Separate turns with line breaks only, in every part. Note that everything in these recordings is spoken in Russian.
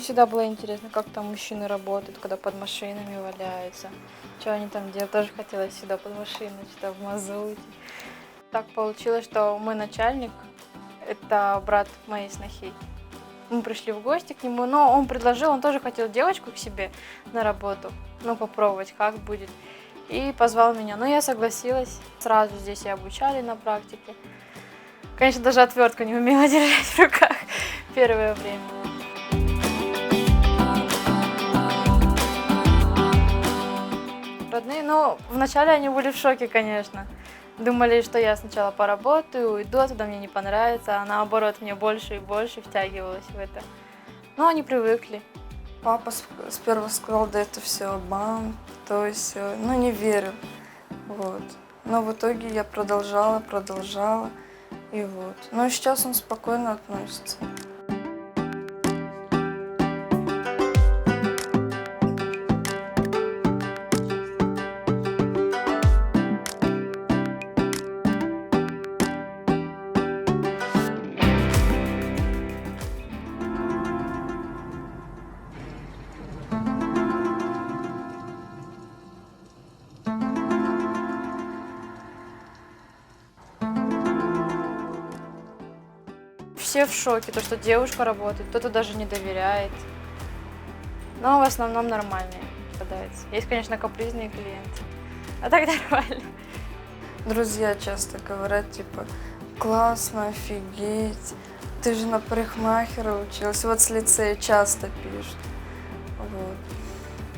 всегда было интересно, как там мужчины работают, когда под машинами валяются. Что они там делают. Тоже хотелось сюда под машину, что-то в мазуте. Так получилось, что мой начальник – это брат моей снохи. Мы пришли в гости к нему, но он предложил, он тоже хотел девочку к себе на работу, ну, попробовать, как будет. И позвал меня. Но я согласилась. Сразу здесь и обучали на практике. Конечно, даже отвертку не умела держать в руках первое время. Родные, ну, вначале они были в шоке, конечно. Думали, что я сначала поработаю, уйду, оттуда мне не понравится, а наоборот, мне больше и больше втягивалась в это. Но они привыкли.
Папа сперва сказал, да это все обман, то есть, ну не верил, вот. Но в итоге я продолжала, и вот. Но сейчас он спокойно относится.
Все в шоке, то, что девушка работает, кто-то даже не доверяет. Но в основном нормальные попадаются. Есть, конечно, капризные клиенты, а так нормально.
Друзья часто говорят, типа, классно, офигеть, ты же на парикмахера училась, вот с лицея часто пишут.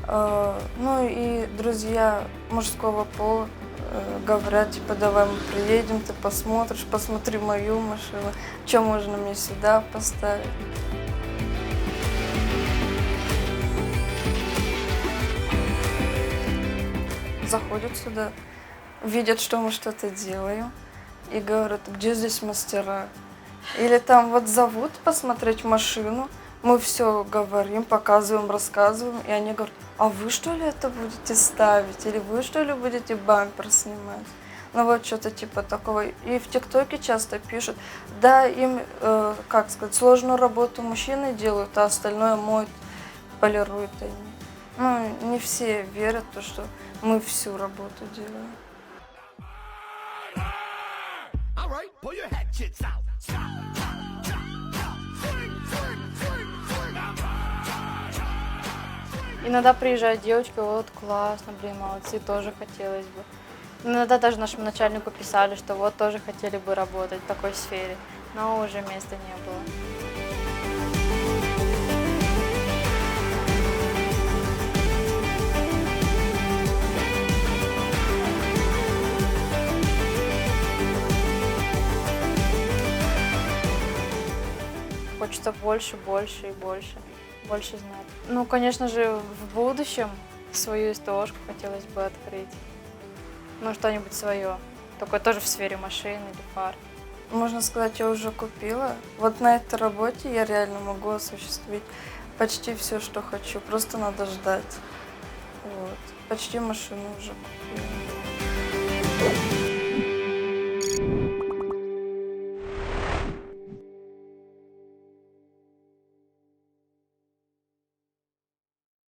Вот. Ну и друзья мужского пола говорят, типа, давай мы приедем, ты посмотришь, посмотри мою машину, что можно мне сюда поставить. Заходят сюда, видят, что мы что-то делаем, и говорят, где здесь мастера? Или там вот зовут посмотреть машину, мы все говорим, показываем, рассказываем, и они говорят, а вы что ли это будете ставить? Или вы что ли будете бампер снимать? Ну вот что-то типа такого. И в ТикТоке часто пишут, да, им, как сказать, сложную работу мужчины делают, а остальное моют, полируют они. Ну, не все верят в то, что мы всю работу делаем.
Иногда приезжают девочки, вот классно, блин, молодцы, тоже хотелось бы. Иногда даже нашему начальнику писали, что вот тоже хотели бы работать в такой сфере, но уже места не было. Хочется больше, больше и больше. Больше знать. Ну, конечно же, в будущем свою СТОшку хотелось бы открыть. Ну, что-нибудь свое. Такое тоже в сфере машин или фар.
Можно сказать, я уже купила. Вот на этой работе я реально могу осуществить почти все, что хочу. Просто надо ждать. Вот. Почти машину уже купила.